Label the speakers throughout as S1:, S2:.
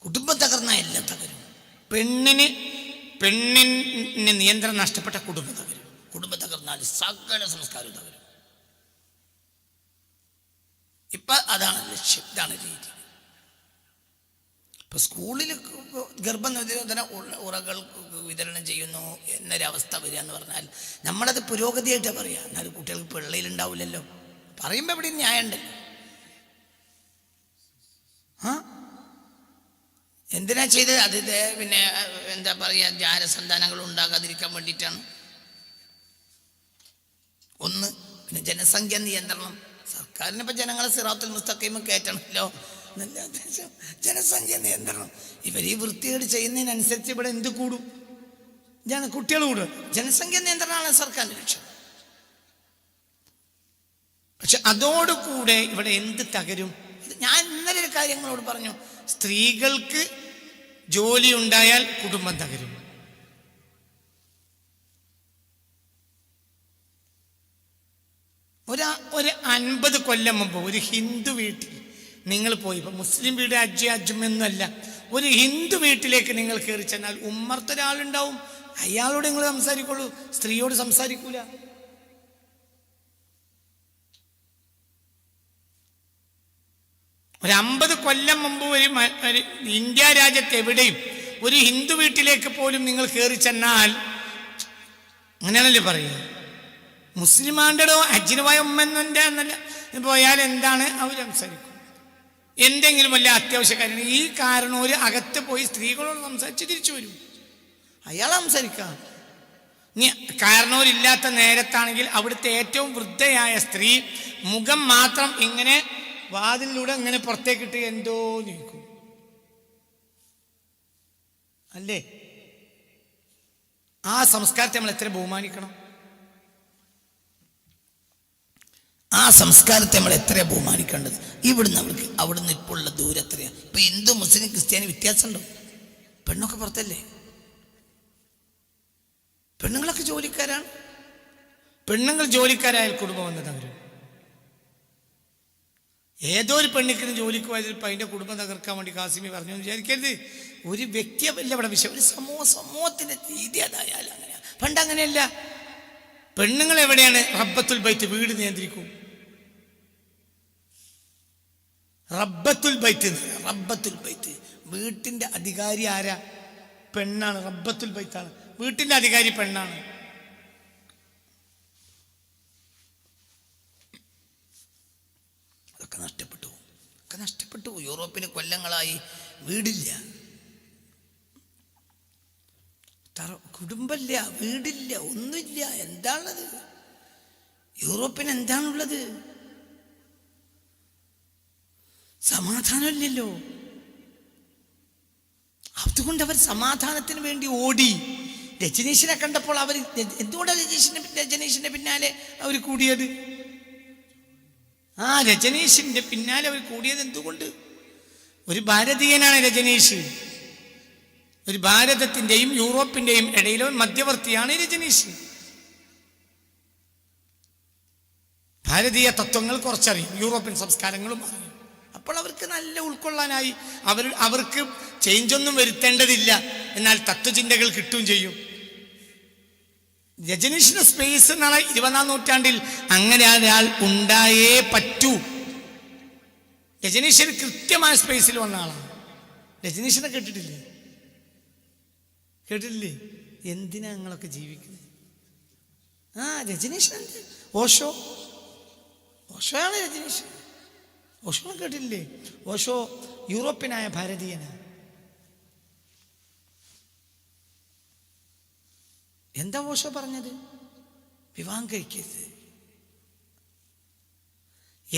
S1: കുടുംബം തകർന്നാൽ എല്ലാം തകരും. പെണ്ണിന് നിയന്ത്രണം നഷ്ടപ്പെട്ട കുടുംബം തകരും. കുടുംബം തകർന്നാൽ സകല സംസ്കാരം തകരും. ഇപ്പൊ അതാണ് ലക്ഷ്യം, ഇതാണ് രീതി. ഇപ്പൊ സ്കൂളിൽ ഗർഭനിരോധന ഉറകൾ വിതരണം ചെയ്യുന്നു എന്നൊരവസ്ഥ വരിക എന്ന് പറഞ്ഞാൽ നമ്മളത് പുരോഗതിയായിട്ടാണ് പറയുക. എന്നാലും കുട്ടികൾക്ക് പിള്ളയിലുണ്ടാവില്ലല്ലോ. പറയുമ്പോൾ എവിടെ ന്യായം ഉണ്ടല്ലോ. എന്തിനാ ചെയ്തത്? അത് പിന്നെ എന്താ പറയുക, ജാരസന്താനങ്ങൾ ഉണ്ടാകാതിരിക്കാൻ വേണ്ടിയിട്ടാണ്. ഒന്ന്. പിന്നെ ജനസംഖ്യ നിയന്ത്രണം. സർക്കാരിനിപ്പോൾ ജനങ്ങളെ സിറാത്തുൽ മുസ്തഖീം കയറ്റണമല്ലോ എന്നല്ല ഉദ്ദേശം. ജനസംഖ്യ നിയന്ത്രണം. ഇവർ ഈ വൃത്തികേട് ചെയ്യുന്നതിനനുസരിച്ച് ഇവിടെ എന്ത് കൂടും? കുട്ടികൾ കൂടും. ജനസംഖ്യ നിയന്ത്രണമാണ് സർക്കാരിൻ്റെ ലക്ഷ്യം. പക്ഷെ അതോടുകൂടെ ഇവിടെ എന്ത് തകരും? ഞാൻ ഇന്നലെ ഒരു കാര്യങ്ങളോട് പറഞ്ഞു, സ്ത്രീകൾക്ക് ജോലി ഉണ്ടായാൽ കുടുംബം തകരും. ഒരു 50 കൊല്ലം മുമ്പ് ഒരു ഹിന്ദു വീട്ടിൽ നിങ്ങൾ പോയി, ഇപ്പൊ മുസ്ലിം വീട് അജ്ജുമെന്നല്ല, ഒരു ഹിന്ദു വീട്ടിലേക്ക് നിങ്ങൾ കയറി ചെന്നാൽ ഉമ്മർത്തൊരാളുണ്ടാവും. അയാളോട് നിങ്ങൾ സംസാരിക്കുള്ളൂ, സ്ത്രീയോട് സംസാരിക്കൂല. ഒരു 50 കൊല്ലം മുമ്പ് ഒരു ഇന്ത്യ രാജ്യത്ത് എവിടെയും ഒരു ഹിന്ദു വീട്ടിലേക്ക് പോലും നിങ്ങൾ കയറി ചെന്നാൽ അങ്ങനെയാണല്ലേ പറയുക, മുസ്ലിമാണ്ടോ ഹജ്ജിന് പോയ ഉമ്മെന്നെ എന്നല്ല പോയാൽ എന്താണ് അവർ സംസാരിക്കും. എന്തെങ്കിലും വല്ല അത്യാവശ്യ കാര്യം ഈ കാരണം ഒരു അകത്ത് പോയി സ്ത്രീകളോട് സംസാരിച്ച് തിരിച്ചു വരും. അയാൾ സംസാരിക്കാം. ഇനി കാരണവരില്ലാത്ത നേരത്താണെങ്കിൽ അവിടുത്തെ ഏറ്റവും വൃദ്ധയായ സ്ത്രീ മുഖം മാത്രം ഇങ്ങനെ വാതിലൂടെ ഇങ്ങനെ പുറത്തേക്കിട്ട് എന്തോ നീക്കും അല്ലേ? ആ സംസ്കാരത്തെ നമ്മൾ എത്ര ബഹുമാനിക്കണം? ആ സംസ്കാരത്തെ നമ്മൾ എത്ര ബഹുമാനിക്കേണ്ടത്? ഇവിടുന്ന് അവർക്ക് അവിടുന്ന് ഇപ്പോൾ ഉള്ള ദൂരം എത്രയാണ്? ഇപ്പൊ ഹിന്ദു മുസ്ലിം ക്രിസ്ത്യാനി വ്യത്യാസമുണ്ടോ? പെണ്ണൊക്കെ പുറത്തല്ലേ? പെണ്ണുങ്ങളൊക്കെ ജോലിക്കാരാണ്. പെണ്ണുങ്ങൾ ജോലിക്കാരായാൽ കുടുംബം വന്ന് തകരും. ഏതോ ഒരു പെണ്ണിക്കിന് ജോലിക്ക് പോയതിൽ ഇപ്പം അതിൻ്റെ കുടുംബം തകർക്കാൻ വേണ്ടി കാസിമി പറഞ്ഞു എന്ന് വിചാരിക്കരുത്. ഒരു വ്യക്തിയല്ല ഇവിടെ വിഷയം, ഒരു സമൂഹത്തിൻ്റെ രീതി അതായാലും അങ്ങനെയാണ്. പണ്ട് അങ്ങനെയല്ല. പെണ്ണുങ്ങൾ എവിടെയാണ്? റബ്ബത്തുൽ ബൈത്ത്, വീട് നിയന്ത്രിക്കും. റബ്ബത്തുൽ ബൈത്ത്, വീട്ടിൻ്റെ അധികാരി ആരാ? പെണ്ണാണ്. റബ്ബത്തുൽ ബൈത്താണ്, വീട്ടിൻ്റെ അധികാരി പെണ്ണാണ്. അതൊക്കെ നഷ്ടപ്പെട്ടു. യൂറോപ്പിന് കൊല്ലങ്ങളായി വീടില്ല, കുടുംബമില്ല, വീടില്ല, ഒന്നുമില്ല. എന്താണത്? യൂറോപ്പിന് എന്താണുള്ളത്? സമാധാനമില്ലല്ലോ. അതുകൊണ്ട് അവർ സമാധാനത്തിന് വേണ്ടി ഓടി. രജനീഷിനെ കണ്ടപ്പോൾ അവർ എന്തുകൊണ്ടാണ് രജനീഷിന്റെ പിന്നാലെ അവർ കൂടിയത്? രജനീഷിന്റെ പിന്നാലെ അവർ കൂടിയത് എന്തുകൊണ്ട്? ഒരു ഭാരതീയനാണ് രജനീഷ്. ഒരു ഭാരതത്തിന്റെയും യൂറോപ്പിന്റെയും ഇടയിലോ മധ്യവർത്തിയാണ് രജനീഷ്. ഭാരതീയ തത്വങ്ങൾ കുറച്ചറിയും, യൂറോപ്യൻ സംസ്കാരങ്ങളും അറിയും. അപ്പോൾ അവർക്ക് നല്ല ഉൾക്കൊള്ളാനായി. അവർക്ക് ചേഞ്ചൊന്നും വരുത്തേണ്ടതില്ല, എന്നാൽ തത്വചിന്തകൾ കിട്ടുകയും ചെയ്യും. രജനീഷിന്റെ സ്പേസ് എന്നാണ് 20-ാം നൂറ്റാണ്ടിൽ അങ്ങനെ ഒരാൾ ഉണ്ടായേ പറ്റൂ. രജനീഷിന് കൃത്യമായ സ്പേസിൽ വന്ന ആളാണ്. രജനീഷിനെ കേട്ടിട്ടില്ലേ? എന്തിനാ നിങ്ങളൊക്കെ ജീവിക്കുന്നത്? രജനീഷ് എന്ത്? ഓഷോയാണ് രജനീഷ്. ഓഷോ കേട്ടില്ലേ? ഓഷോ യൂറോപ്യനായ ഭാരതീയനാണ്. എന്താ ഓഷോ പറഞ്ഞത്? വിവാഹം കഴിക്കരുത്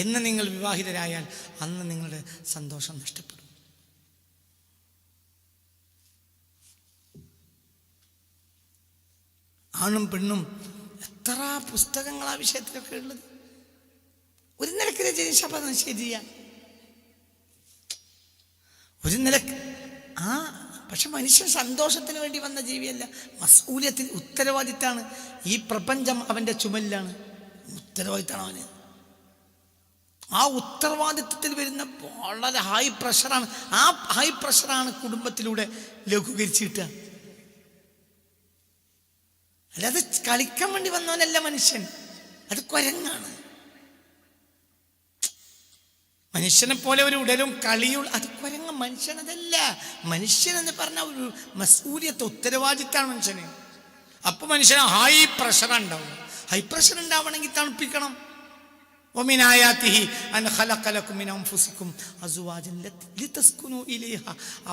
S1: എന്ന്. നിങ്ങൾ വിവാഹിതരായാൽ അന്ന് നിങ്ങളുടെ സന്തോഷം നഷ്ടപ്പെടും. ആണും പെണ്ണും എത്ര പുസ്തകങ്ങൾ ആ വിഷയത്തിലൊക്കെ ഉള്ളത്. ഒരു നിലക്ക് രജനീഷ പറഞ്ഞത് ശരിയാ, ഒരു നിലക്ക്. പക്ഷെ മനുഷ്യൻ സന്തോഷത്തിന് വേണ്ടി വന്ന ജീവിയല്ല. മസ്ഊലിയത്തിന് ഉത്തരവാദിത്താണ്. ഈ പ്രപഞ്ചം അവന്റെ ചുമലിലാണ്. ഉത്തരവാദിത്തമാണ് ആ ഉത്തരവാദിത്വത്തിൽ വരുന്ന വളരെ ഹൈ പ്രഷറാണ്. ആ ഹൈ പ്രഷറാണ് കുടുംബത്തിലൂടെ ലഘൂകരിച്ച് കിട്ടുക. അല്ലാതെ കളിക്കാൻ വേണ്ടി വന്നവനല്ല മനുഷ്യൻ, അത് കുരങ്ങാണ്. മനുഷ്യനെ പോലെ ഒരു ഉടലും കളിയും അത് കുരങ്ങ. മനുഷ്യനതല്ല. മനുഷ്യൻ എന്ന് പറഞ്ഞ ഒരു മസൂലിയത്ത്, ഉത്തരവാദിത്തമാണ് മനുഷ്യന്. അപ്പൊ മനുഷ്യന് ഹൈ പ്രഷർ ഉണ്ടാവും. ഹൈ പ്രഷർ ഉണ്ടാവണമെങ്കിൽ തണുപ്പിക്കണം.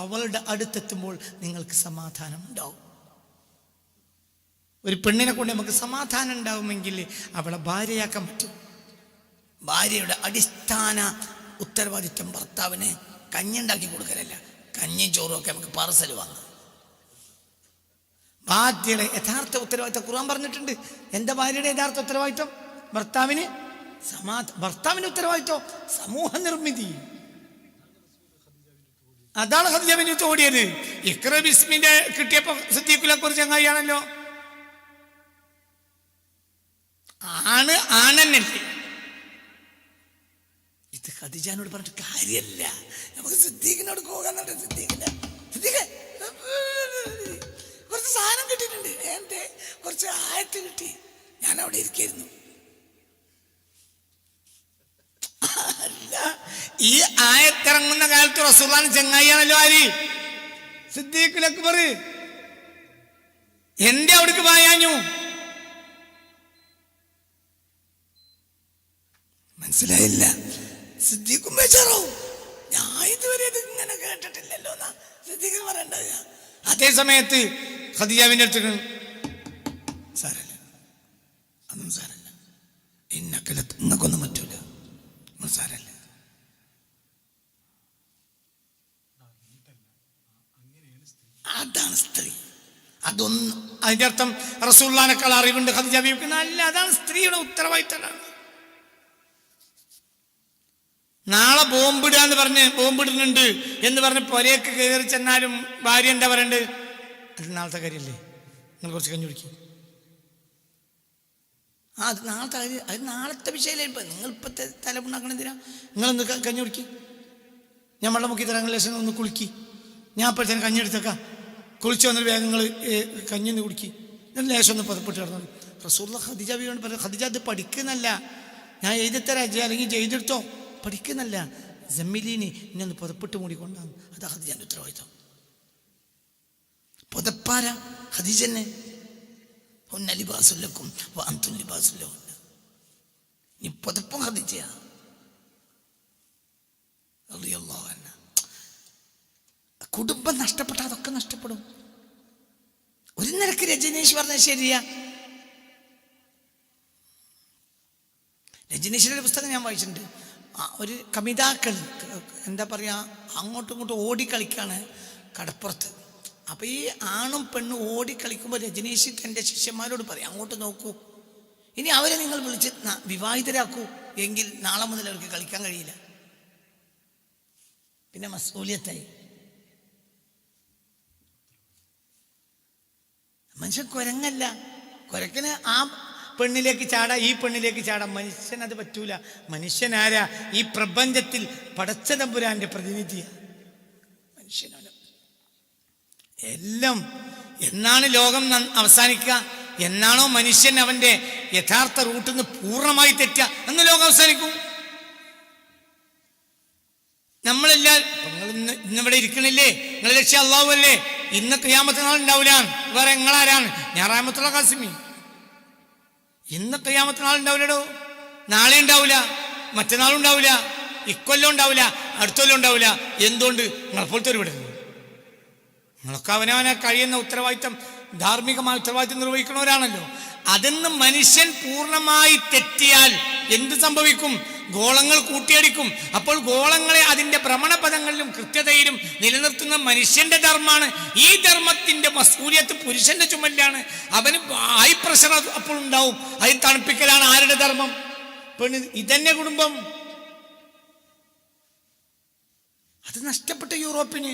S1: അവളുടെ അടുത്തെത്തുമ്പോൾ നിങ്ങൾക്ക് സമാധാനം ഉണ്ടാവും. ഒരു പെണ്ണിനെ കൊണ്ട് നമുക്ക് സമാധാനം ഉണ്ടാവുമെങ്കിൽ അവളെ ഭാര്യയാക്കാൻ പറ്റും. ഭാര്യയുടെ അടിസ്ഥാന ഉത്തരവാദിത്വം ഭർത്താവിന് കഞ്ഞി ഉണ്ടാക്കി കൊടുക്കലല്ല, കഞ്ഞിയും ചോറും ഒക്കെ നമുക്ക് പാർസൽ വാങ്ങാം. ഭാര്യയുടെ യഥാർത്ഥ ഉത്തരവാദിത്വം ഖുർആൻ പറഞ്ഞിട്ടുണ്ട്. എന്താ ഭാര്യയുടെ യഥാർത്ഥ ഉത്തരവാദിത്വം? ഭർത്താവിന് ഭർത്താവിന്റെ ഉത്തരവാദിത്വം സമൂഹ നിർമ്മിതി. അതാണ് ഖദീജ ബിൻത് ഓടിയത്. ഇഖ്റ ബിസ്മിന്റെ കിട്ടിയപ്പോ സിദ്ദീഖുലൊക്കെ ഒരു ചങ്ങായിയാണല്ലോ. ആണെന്നല്ലേ ഇത് ഖദീജാനോട് പറഞ്ഞിട്ട് കാര്യമല്ല. നമുക്ക് സിദ്ദീഖിനോട് പോകാന്നുണ്ട്. സിദ്ദീഖ് കുറച്ച് സാധനം കിട്ടിയിട്ടുണ്ട്, എന്റെ കുറച്ച് ആയത്ത് കിട്ടി, ഞാൻ അവിടെ ഇരിക്കായിരുന്നു. അല്ല, ഈ ആയത്തിറങ്ങുന്ന കാലത്ത് റസൂലുള്ളാഹിന്റെ ചങ്ങായിയാണല്ലോ ആര്? സിദ്ദീഖുൽ അക്ബർ. എന്റെ അവിടേക്ക് പായാഞ്ഞു. മനസ്സിലായില്ല. സിദ്ദീഖും ബേജാറാവും. ഞാൻ ഇതുവരെ ഇത് ഇങ്ങനെ കേട്ടിട്ടില്ലല്ലോ എന്നാ സിദ്ദീഖ് പറയണ്ടാവുക. അതേ സമയത്ത് ഖദീജാവിന്റെ അടുത്ത് സാരല്ല, അതൊന്നും സാരല്ല, ഇന്നക്കൊന്നും പറ്റൂല, സാരല്ല. അതാണ് സ്ത്രീ. അതൊന്നും അതിന്റെ അർത്ഥം റസൂലുള്ളാഹിനേക്കാൾ അറിവുണ്ട് ഖദീജ ബീവിക്ക് അല്ല. അതാണ് സ്ത്രീയുടെ ഉത്തരവാദിത്തമാണ്. നാളെ ബോംബിടുക എന്ന് പറഞ്ഞ് ബോംബിടുന്നുണ്ട് എന്ന് പറഞ്ഞ് പൊരയൊക്കെ കയറി ചെന്നാലും ഭാര്യ എന്താ പറയണ്ട്? അത് നാളത്തെ കാര്യമല്ലേ, നിങ്ങൾ കുറച്ച് കഞ്ഞി കുടിക്കും. അത് നാളത്തെ കാര്യം, അത് നാളത്തെ വിഷയമല്ലേ. ഇപ്പം നിങ്ങൾ ഇപ്പോഴത്തെ തലമുണ്ടാക്കണെന്തിനാ? നിങ്ങളൊന്ന് കഞ്ഞി കുടിക്കും. ഞാൻ വെള്ളം മുക്കി തരാൻ ലേശം ഒന്ന് കുളിക്കി. ഞാൻ അപ്പോഴത്തേനും കഞ്ഞി എടുത്തേക്കാം. കുളിച്ച് വന്നിട്ട് വേഗം നിങ്ങൾ കഞ്ഞി ഒന്ന് കുടിക്കി. എന്നിട്ട് ലേശം ഒന്ന് പതപ്പെട്ട് കിടന്നത്. റസൂലുള്ളാഹി ഖദീജ ബീവിയോട് പറഞ്ഞു, ഖദീജ അത് പഠിക്കുന്നല്ല, ഞാൻ എഴുതിത്തരാ അല്ലെങ്കിൽ ചെയ്തെടുത്തോ, പഠിക്കുന്നല്ല, ജമ്മിലീനി ഇനി ഒന്ന് പുതപ്പിട്ട് മൂടിക്കൊണ്ടാണ്. അതാ ഖദീജന്റെ ഉത്തരവാദിത്തം. പുതപ്പാര ഖദീജന്നെ. നീ പുതപ്പും ഖദീജയാ. കുടുംബം നഷ്ടപ്പെട്ട അതൊക്കെ നഷ്ടപ്പെടും. ഒരു നിരക്ക് രജനീഷ് പറഞ്ഞത് ശരിയാ. രജനീഷിന്റെ പുസ്തകം ഞാൻ വായിച്ചിട്ടുണ്ട്. ഒരു കമിതാക്കൾ എന്താ പറയുക, അങ്ങോട്ടും ഇങ്ങോട്ടും ഓടിക്കളിക്കാണ് കടപ്പുറത്ത്. അപ്പം ഈ ആണും പെണ്ണും ഓടിക്കളിക്കുമ്പോൾ രജനീഷ് തൻ്റെ ശിഷ്യന്മാരോട് പറയും, അങ്ങോട്ട് നോക്കൂ, ഇനി അവരെ നിങ്ങൾ വിളിച്ച് വിവാഹിതരാക്കൂ, എങ്കിൽ നാളെ മുതൽ അവർക്ക് കളിക്കാൻ കഴിയില്ല. പിന്നെ മസ്ഊലിയത്തായി. മനുഷ്യൻ കുരങ്ങല്ല. കുരക്കിന് ആ പെണ്ണിലേക്ക് ചാടാ, ഈ പെണ്ണിലേക്ക് ചാടാം. മനുഷ്യൻ അത് പറ്റൂല. മനുഷ്യനാരാ? ഈ പ്രപഞ്ചത്തിൽ പടച്ച തമ്പുരാന്റെ പ്രതിനിധിയാണ് മനുഷ്യനാണ്. എല്ലാം എന്നാണ് ലോകം അവസാനിക്കുക? എന്നാണോ മനുഷ്യൻ അവന്റെ യഥാർത്ഥ റൂട്ടിൽ നിന്ന് പൂർണ്ണമായി തെറ്റുക, അന്ന് ലോകം അവസാനിക്കും. നമ്മളെല്ലാം നിങ്ങൾ ഇന്നിവിടെ ഇരിക്കണില്ലേ? നിങ്ങൾ ലക്ഷ്യം അല്ലാഹു അല്ലേ? ഇന്ന് ഖിയാമത്ത് നാൾ ഉണ്ടാവില്ല. വേറെ നിങ്ങളാരാണ്? ഞാൻ റഹ്മത്തുള്ള ഖാസിമി. ഇന്ന് ഖിയാമത്ത് നാൾ ഉണ്ടാവില്ലടോ. നാളെ ഉണ്ടാവില്ല, മറ്റന്നാളും ഉണ്ടാവില്ല, ഇക്കൊല്ലം ഉണ്ടാവില്ല, അടുത്തൊല്ലം ഉണ്ടാവില്ല. എന്തുകൊണ്ട്? നിങ്ങളെപ്പോലത്തെ ഒരു വിടുന്നു. നിങ്ങളൊക്കെ അവനവനെ കഴിയുന്ന ഉത്തരവാദിത്തം, ധാർമ്മികമായ ഉത്തരവാദിത്തം നിർവഹിക്കുന്നവരാണല്ലോ. അതിന്ന് മനുഷ്യൻ പൂർണ്ണമായി തെറ്റിയാൽ എന്ത് സംഭവിക്കും? ഗോളങ്ങൾ കൂട്ടിയടിക്കും. അപ്പോൾ ഗോളങ്ങളെ അതിൻ്റെ ഭ്രമണപഥങ്ങളിലും കൃത്യതയിലും നിലനിർത്തുന്ന മനുഷ്യന്റെ ധർമ്മമാണ്. ഈ ധർമ്മത്തിന്റെ മസ്ഊലിയത്ത് പുരുഷന്റെ ചുമലിലാണ്. അവന് ഹൈ പ്രഷർ അപ്പോൾ ഉണ്ടാവും. അതിൽ തണുപ്പിക്കലാണ് ആരുടെ ധർമ്മം? പെണ്ണ്. ഇതന്നെ കുടുംബം. അത് നഷ്ടപ്പെട്ട യൂറോപ്പിന്.